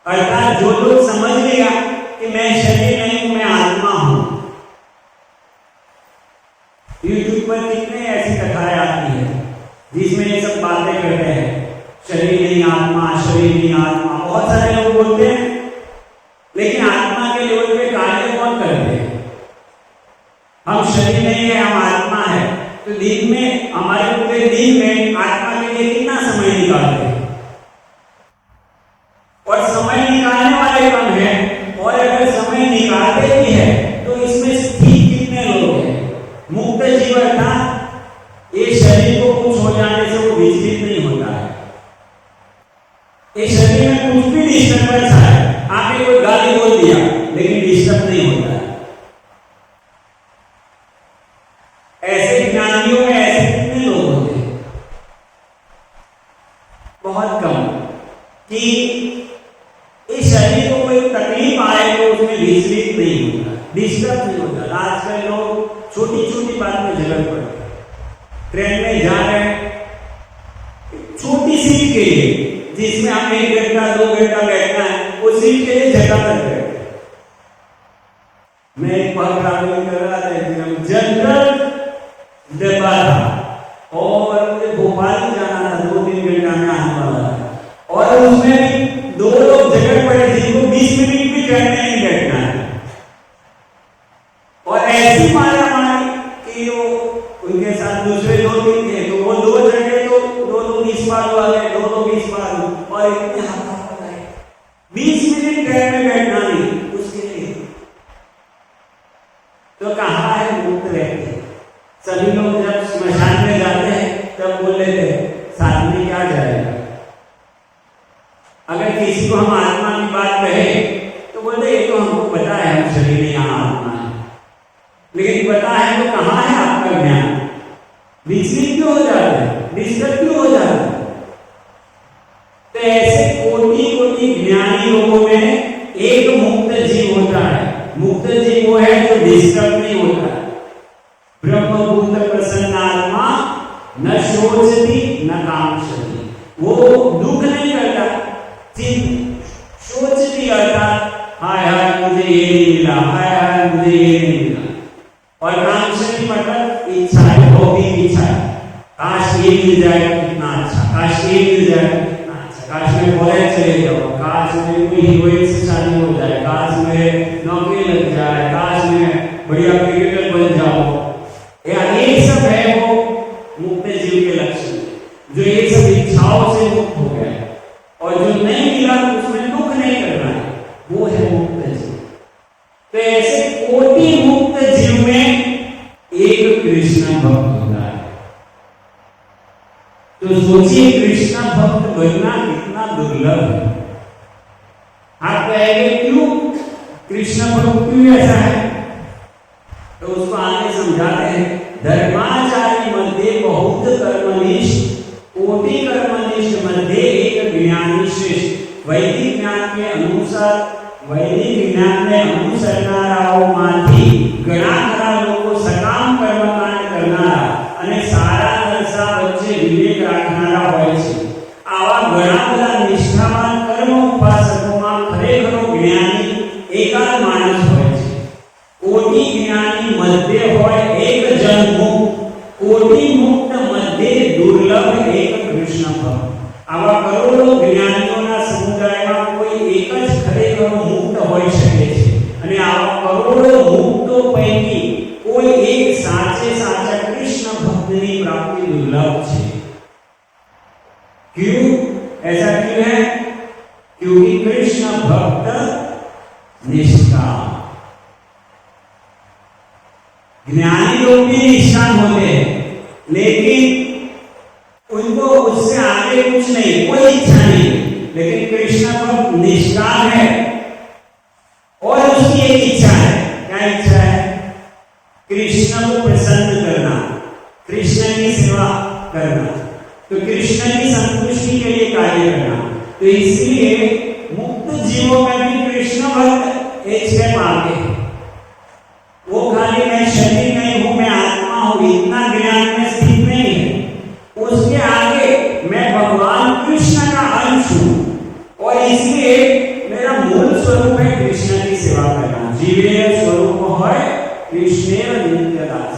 है। अर्थात जो लोग समझ लिया कि मैं शरीर नहीं हूं, मैं आत्मा हूं। यूट्यूब पर कितने ऐसी कथाएं आती है जिसमें ये सब बातें करते हैं, शरीर नहीं आत्मा, शरीर नहीं आत्मा। बहुत सारे लोग बोलते हैं, लेकिन आत्मा के लेवल पे कार्य कौन करते हैं? हम शरीर नहीं है, हम आत्मा है। तो दिन में, हमारे पूरे दिन में आत्मा के लिए कितना समय निकालते हैं? और समय निकालने वाले कम है, और अगर समय निकालते भी है तो इसमें स्थित कितने लोग हैं? मुक्त जीवन था, ये शरीर को कुछ हो जाने से वो विचलित नहीं होता है। ये शरीर में कुछ भी डिस्टर्बेंस है, आपने कोई गाली बोल दिया लेकिन डिस्टर्ब नहीं होता है। ऐसे ज्ञानियों में ऐसे कितने लोग होते हैं? बहुत कम। कि इस शरीर को कोई तकलीफ आए तो उसमें विचलित नहीं होता, डिस्टर्ब नहीं होता। आजकल लोग छोटी छोटी बात में झगड़ पड़ते हैं। ट्रेन में जा रहे हैं, छोटी सीट के लिए जिसमें हम 1 घंटा 2 घंटा बैठना है, वो सीट के लिए झगड़ा कर रहे हैं। मैं एक बार ट्रैवलिंग कर रहा था, जनरल डब्बा था और मुझे भोपाल जाना था, 2-3 घंटा में आने वाला था, और उसमें भी 2 लोग झगड़ पड़े जिनको 20 मिनट भी ट्रेन में नहीं बैठना है। और ऐसी मारा मारी कि वो उनके साथ दूसरे 2-3 थे, तो वो 2 जगह तो 2 लोग इस पार आ गए, 2 लोग इस पार, और इतने हाथ आए। 20 मिनट ट्रेन में बैठना नहीं उसके लिए। तो कहाँ है मुक्त व्यक्ति? सभी लोग जब स्मशान में जाते हैं तब बोल लेते हैं साथ में क्या जाएगा। अगर किसी को हम आत्मा की बात कहें तो बोलते ये तो हमको पता है, हम शरीर यहाँ आत्मा है, लेकिन पता है तो कहाँ है आपका ज्ञान? विचलित क्यों हो जाता है, डिस्टर्ब क्यों हो जाता है? तो ऐसे कोटि कोटि ज्ञानी लोगों में एक मुक्त जीव होता है। मुक्त जीव वो है जो डिस्टर्ब नहीं होता है। ब्रह्मभूत प्रसन्न आत्मा न शोचती न कांक्षति, वो दुख नहीं करता, सोच नहीं करता हाय हाय मुझे ये नहीं मिला, हाय हाय मुझे ये नहीं मिला। और कांक्षा की मतलब इच्छा है, भौतिक इच्छा है, काश ये मिल जाए कितना अच्छा, काश ये मिल जाए कितना अच्छा, काश मैं कॉलेज चले जाऊँ, काश मेरी कोई हीरोइन से शादी हो जाए, काश मेरे नौकरी लग जाए, काश मैं बढ़िया क्रिकेटर बन जाऊँ। ये सब है वो मुक्त जीव के लक्षण, जो ये सब इच्छाओं से मुक्त हो गया है और जो नहीं मिला उसमें दुख नहीं करना है, वो है मुक्त जीव। तो ऐसे कोटि मुक्त जीव में एक कृष्ण भक्त होता है। तो सोचिए कृष्ण भक्त बनना कितना दुर्लभ है। आप कहेंगे क्यों कृष्ण भक्त क्यों ऐसा है? तो उसको आगे समझाते हैं। धर्माचार्य मध्ये बहुत कर्मनिष्ठ, कोटि कर्मनिष्ठ मध्ये एक ज्ञानी श्रेष्ठ। वैदिक ज्ञान के अनुसार, वैदिक ज्ञान ने અનુસરનારાઓમાંથી ઘણા ખરા લોકો સકામ કર્મકાંડ કરનારા અને સારા નરસા વચ્ચે વિવેક રાખનારા હોય છે। આવા ઘણા બધા નિષ્ઠાવાન કર્મ ઉપાસકોમાં ખરેખરો જ્ઞાની એકાદ માણસ હોય છે। કોટી જ્ઞાની મધ્ય હોય એક જન મુક્ત, કોટી મુક્ત મધ્ય દુર્લભ એક કૃષ્ણ ભક્ત। આવા કરોડો જ્ઞાનીઓના સમુદાયમાં કોઈ એક જ ખરેખરો મુક્ત હોઈ શકે છે અને આવા કરોડો મુક્તો પૈકી કોઈ એક સાચે સાચા કૃષ્ણ ભક્તની પ્રાપ્તિ દુર્લભ છે। क्यों ऐसा क्यों है? क्योंकि कृष्ण भक्त निष्काम, ज्ञानी लोग भी निष्काम होते हैं लेकिन उनको उससे आगे कुछ नहीं, कोई इच्छा नहीं। लेकिन कृष्ण भक्त निष्काम है और उसकी एक इच्छा है। क्या इच्छा है? कृष्ण को प्रसन्न करना, कृष्ण की सेवा करना, तो कृष्ण की संतुष्टि के लिए कार्य करना। तो इसलिए मुक्त जीवों में भी कृष्ण भक्त एक स्टेप आगे। वो खाली मैं शरीर नहीं हूं, मैं आत्मा हूं, इतना ज्ञान में स्थित नहीं है। उसके आगे मैं भगवान कृष्ण का अंश हूं और इसलिए मेरा मूल स्वरूप है कृष्ण की सेवा करना। जीवे स्वरूप है कृष्णेर नित्यदास।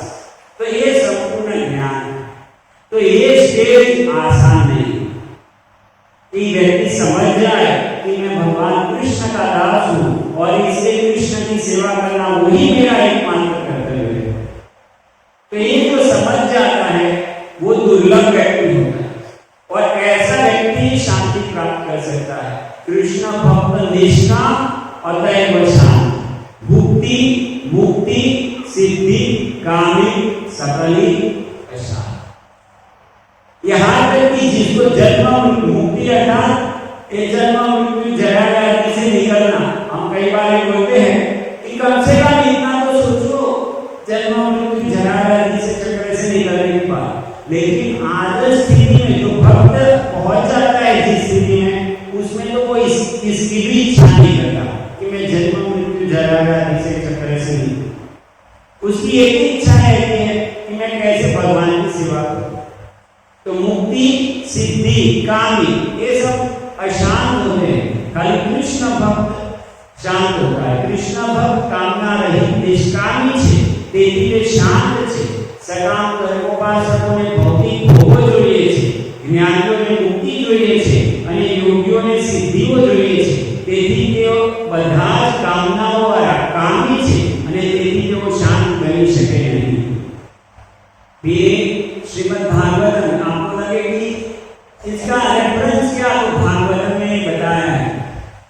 तो ये संपूर्ण ज्ञान, तो ये स्टेज आसान नहीं। कि व्यक्ति समझ जाए कि मैं भगवान कृष्ण का दास हूं और इसलिए कृष्ण की सेवा करना वही मेरा एकमात्र कर्तव्य है। तो ये जो समझ जाता है वो दुर्लभ व्यक्ति होता है। और ऐसा व्यक्ति शांति प्राप्त कर सकता है। कृष्ण भक्त निष्काम अतएव शांत, भुक्ति मुक्ति सिद्धि कामी सकली अशांत। यहाँ तक कि जिसको जन्म मुक्ति अर्थात ये जन्म मृत्यु जरा व्याधि से निकलना, हम कई बार बोलते हैं कि कम से कम इतना तो सोचो जन्म मृत्यु जरा व्याधि से चक्कर से निकलने की बात। लेकिन आदर्श स्थिति में जो भक्त पहुंच जाता है जिस स्थिति में, उसमें तो वो इसकी भी इच्छा नहीं करता कि मैं जन्म मृत्यु जरा व्याधि से चक्कर से नहीं। उसकी एक ही इच्छा है कि मैं कैसे भगवान की सेवा करूं। तो मुक्ति सिद्धि कामी ये सब अशांत होते हैं, खाली कृष्ण भक्त शांत होता है। कृष्ण भक्त कामना रहित निष्कामी છે, તેથી તે શાંત છે। સકામ કર્મોપાસકોને ભૌતિક ભોગો જોઈએ છે, જ્ઞાનીઓને મુક્તિ જોઈએ છે અને યોગીઓને સિદ્ધિઓ જોઈએ છે। તેથી તેઓ બધા જ કામનાઓ વાળા કામી છે અને તેથી તેઓ શાંત બની શકે નહીં। फिर श्रीमद् भागवतम, आपको लगे कि इसका रेफरेंस क्या? तो भागवतम में बताया है।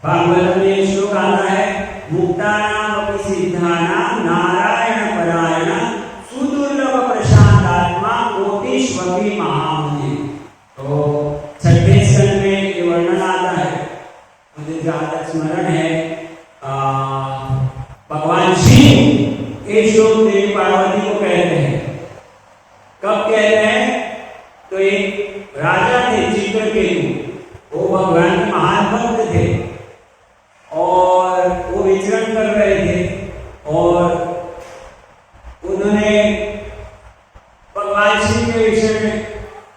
भागवतम में श्लोक आता है मुक्तानाम अपि सिद्धानाम नारायण परायण सुदुर्लभ प्रशांतात्मा कोटिष्वपि महामुनि। तो 6वें स्कंद में ये वर्णन आता है, मुझे जहां तक स्मरण है भगवान शिव ये श्लोक देवी पार्वती को कहते हैं। कब कहते हैं? तो एक राजा थे चित्रकेतु, वो भगवान के महान भक्त थे और वो विचरण कर रहे थे और उन्होंने भगवान शिव के विषय में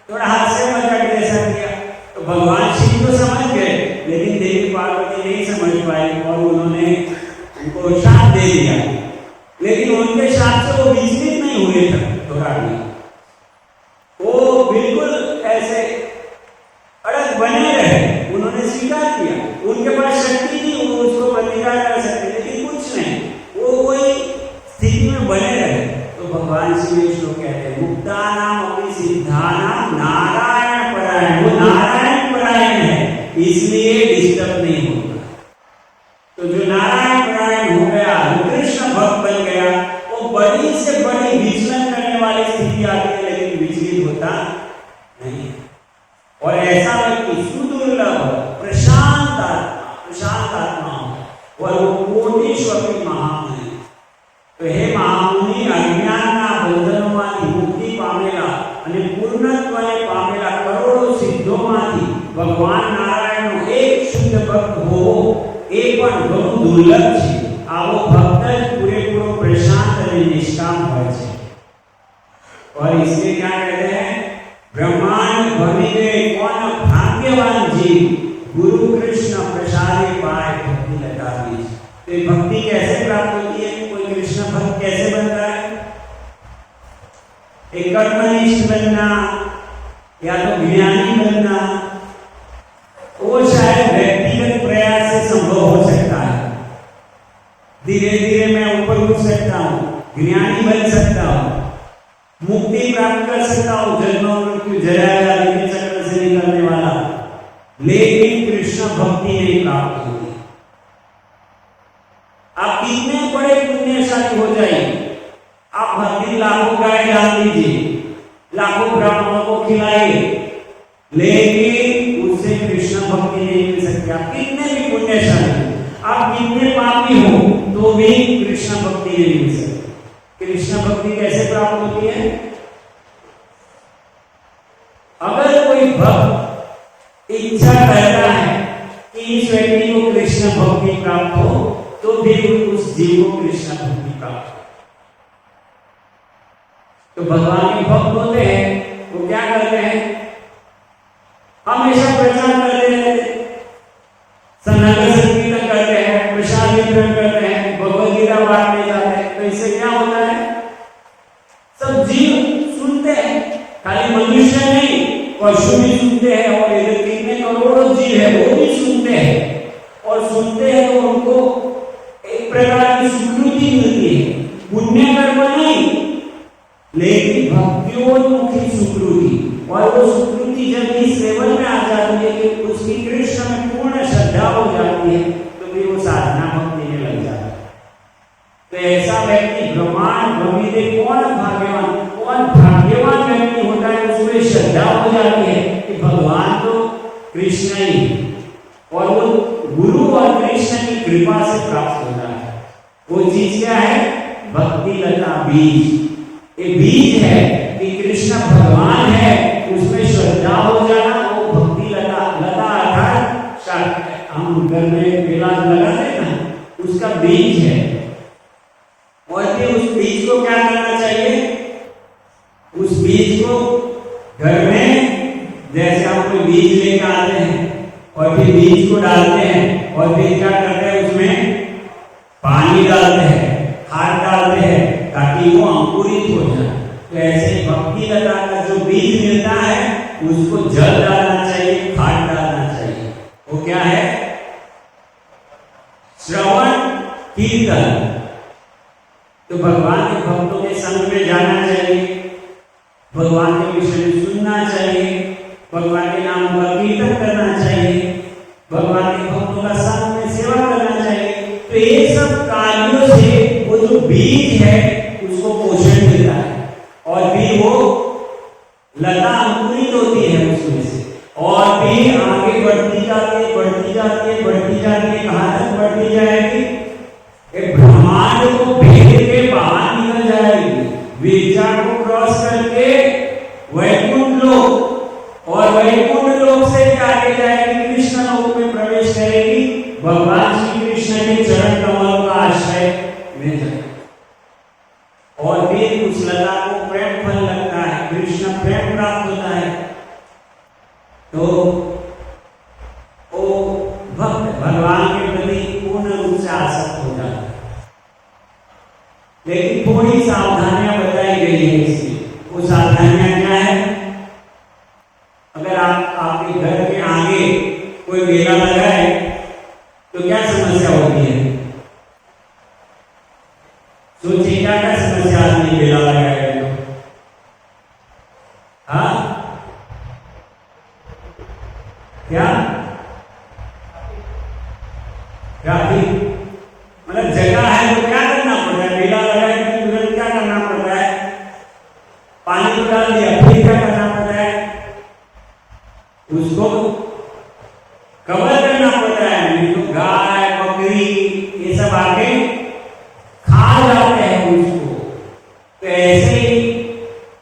थोड़ा हास्य मजाक जैसा किया। तो भगवान शिव तो इसलिए डिस्टर्ब नहीं होता। तो जो नारायण परायण हो गया, जो कृष्ण भक्त बन गया, वो बड़ी से बड़ी विचलन करने वाली स्थिति आती है, लेकिन विचलित होता नहीं। और ऐसा व्यक्ति सुदुर्लभ प्रशांत आत्मा हो, और वो कोटीश्वर महामुनि। तो हे महामुनि, अज्ञानના બંધનોમાંથી મુક્તિ પામેલા અને પૂર્ણત્વને પામેલા કરોડો સિદ્ધોમાંથી ભગવાન નારાયણનો એક શુદ્ધ ભક્ત હોવો એ પણ ઘણું દુર્લભ છે। આવો ભક્ત જ પૂરેપૂરો પ્રશાંત અને નિષ્કામ હોય છે। और इसलिए क्या कहते हैं, ब्रह्मांड भवि गए कौन भाग्यवान जीव, गुरु कृष्ण प्रसादे पाए भक्ति लता बीज। तो ये भक्ति कैसे प्राप्त होती है, कोई कृष्ण भक्त कैसे बनता है? एक कर्मनिष्ठ बनना या तो ज्ञानी बनना, वो शायद व्यक्तिगत प्रयास से संभव हो सकता है। धीरे धीरे मैं ऊपर उठ सकता हूँ, ज्ञानी बन सकता हूँ, मुक्ति प्राप्त कर सकता हूँ, जन्म मृत्यु जरा के चक्र से निकलने वाला, लेकिन कृष्ण भक्ति नहीं प्राप्त होती। आप कितने बड़े पुण्यशाली हो जाइए, आप हर दिन लाखों गाय डाल दीजिए, लाखों ब्राह्मणों को खिलाइए, लेकिन उससे कृष्ण भक्ति नहीं मिल सकती। आप कितने भी पुण्यशाली, आप कितने पापी हो, तो भी कृष्ण भक्ति नहीं मिल सकती। कृष्ण भक्ति कैसे प्राप्त होती है? अगर कोई भक्त इच्छा करता है कि इस व्यक्ति को कृष्ण भक्ति प्राप्त हो, तो भी उस जीव को कृष्ण भक्ति प्राप्त हो। तो भगवान के भक्त होते हैं, वो क्या करते हैं, हमेशा प्रचार करते रहते, सनातन संकीर्तन करते हैं, प्रसाद वितरण करते हैं, भगवद गीता बांटने जाते हैं। तो इससे क्या होता है, सब जीव सुनते हैं, खाली मनुष्य नहीं, पशु भी सुनते हैं, और इधर कितने करोड़ों जीव है वो भी सुनते हैं, और सुनते हैं तो उनको एक प्रकार की स्वीकृति मिलती है, पुण्य कर्म नहीं, लेकिन भक्तियोन्मुखी स्वीकृति। और वो स्वीकृति जब इस लेवल में आ जाती है कि उसकी कृष्ण में पूर्ण श्रद्धा हो जाती है, तो भी वो साधना भक्ति में लग जाता है। तो ऐसा व्यक्ति ब्रह्मांड भवि दे कौन भाग्यवान व्यक्ति होता है, उसमें श्रद्धा हो जाती है कि भगवान तो कृष्ण ही, और वो गुरु और कृष्ण की कृपा से प्राप्त होता है। वो चीज क्या है, भक्ति लता बीज। ये बीज है कि कृष्ण भगवान है, उसमें श्रद्धा हो जाना, वो भक्ति लता। लता अर्थात हम घर में बेला लगाते हैं ना, उसका बीज है। और फिर उस बीज को क्या करना चाहिए, उस बीज को घर में जैसे आप कोई बीज लेकर आते हैं, और फिर बीज को डालते हैं, और फिर क्या करते हैं, उसमें पानी डालते हैं, खाद डालते हैं, ताकि वो अंकुरित हो जाए। तो ऐसे भक्ति लता का जो बीज मिलता है, उसको जल डालना चाहिए, खाद डालना चाहिए। वो क्या है, श्रवण कीर्तन। तो भगवान के भक्तों के संग में जाना चाहिए, भगवान के विषय में सुनना चाहिए, भगवान के नाम का कीर्तन करना चाहिए, भगवान के भक्तों का संग में सेवा करना चाहिए। तो ये सब कार्यों से वो जो बीज है उसको पोषण मिलता है, और फिर वो लता अंकुरित होती है उसमें से, और फिर आगे बढ़ती जाती है, बढ़ती जाती है, बढ़ती जाती है। कहाँ तक बढ़ती जाएगी, ब्रह्मांड को भेद के बाहर निकल जाएगी, विचार को क्रॉस करके वैकुंठ लोक, और वैकुंठ लोक से आगे जाएगी, कृष्ण लोक में प्रवेश करेगी, भगवान श्री कृष्ण के चरण कमल का आश्रय में जाएगी। और फिर उस लता को प्रेम फल लगता है, कृष्ण प्रेम प्राप्त होता है। तो वो भक्त भगवान के प्रति पूर्ण रूप से आसक्त हो जाता है। लेकिन थोड़ी सावधानियां बताई गई है इसकी। वो सावधानियां क्या है, अगर आपके घर के आगे कोई मेला लगा है, तो क्या समस्या होती है, सोचिए क्या क्या समस्या आदमी मेला लगाएगा तो, हाँ क्या ट्रैफिक मतलब जगह है तो क्या करना पड़ता है, मेला लगा है तो तुरंत क्या करना पड़ता है, पानी तो डाल दिया, फिर क्या करना पड़ता है, उसको कवर करना पड़ता है, नहीं तो गाय बकरी ये सब आके खा जाते हैं उसको। तो ऐसे ही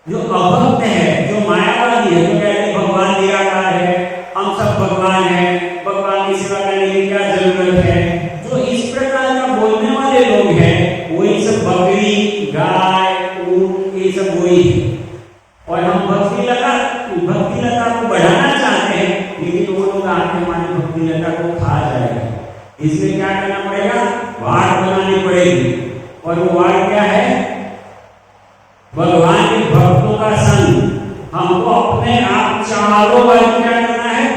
जो अभक्त है, जो मायावादी है, जो कहते हैं भगवान निराकार है, हम सब भगवान है, भगवान की सेवा करने की क्या जरूरत है, जो इस प्रकार का बोलने वाले लोग हैं, वही सब बकरी गाय ऊंट ये सब वही है। और हम भक्ति लता को बढ़ाना चाहते हैं, लेकिन वो लोग आके हमारी भक्ति लता को खा जाएगा। इसलिए क्या करना पड़ेगा, वाड़ बनानी पड़ेगी। और वो वाड़ क्या है, भगवान के भक्तों का संग। हमको अपने आप चारों बाजू क्या करना है,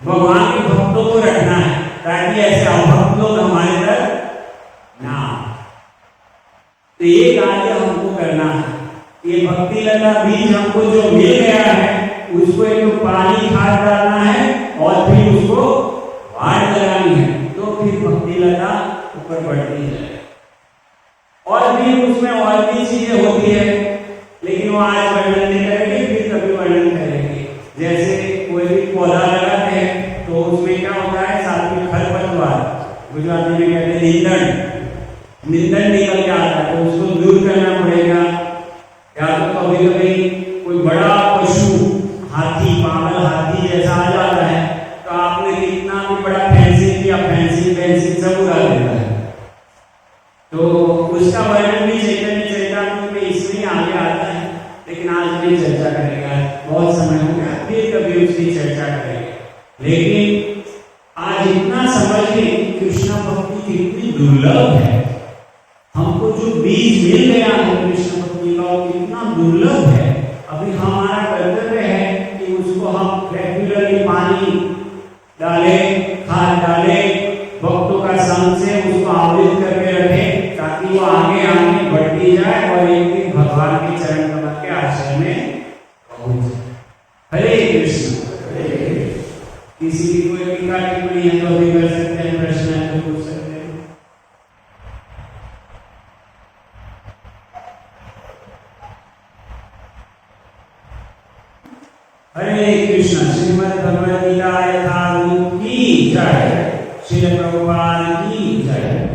भगवान के भक्तों को रखना है, ताकि ऐसे अभक्त लोग हमारे तरफ ना। तो ये कार्य हमको करना है। ये भक्ति लता बीज हमको जो मिल गया है, उसको एक पानी खाद डालना है और फिर उसको वाड़ लगानी है, तो फिर भक्ति लता ऊपर बढ़ती है। और भी उसमें और भी चीजें होती है, लेकिन वो आज वर्णन नहीं करेंगे, फिर कभी वर्णन करेंगे। जैसे कोई भी पौधा लगाते हैं तो उसमें क्या होता है, साथ में खरपतवार, गुजराती में कहते हैं नींदण निकल के आता है, तो उसको दूर करना पड़ेगा। या तो कभी कभी कोई बड़ा पशु हाथी, पागल हाथी जैसा आ जाता है, तो आपने कितना भी बड़ा फेंसिंग किया, फेंसिंग सब उड़ा देता है। तो उसका वर्णन भी चैतन्य चरितामृत में इसमें आगे आता है, लेकिन आज नहीं चर्चा करेगा, बहुत समय हो गया, फिर कभी उसकी चर्चा करेंगे। लेकिन आज इतना समझ लें कृष्ण भक्ति कितनी दुर्लभ है। हमको जो बीज मिल गया है कृष्ण भक्ति का, कितना दुर्लभ है। अभी हमारा कर्तव्य है कि उसको हम रेगुलरली पानी डाले, खाद डाले, भक्तों का संग से उसको आवृत करके रखें, ताकि वो आगे आगे बढ़ती जाए और एक दिन भगवान के चरण कमल के आश्रय में पहुंच जाए। हरे कृष्ण। किसी की कोई टीका टिप्पणी है तो अभी कर सकते हैं, प्रश्न है तो पूछ सकते हैं। हरे कृष्ण। श्रीमद् भगवद गीता यथारूप की जय। श्री प्रभुपाद की जय।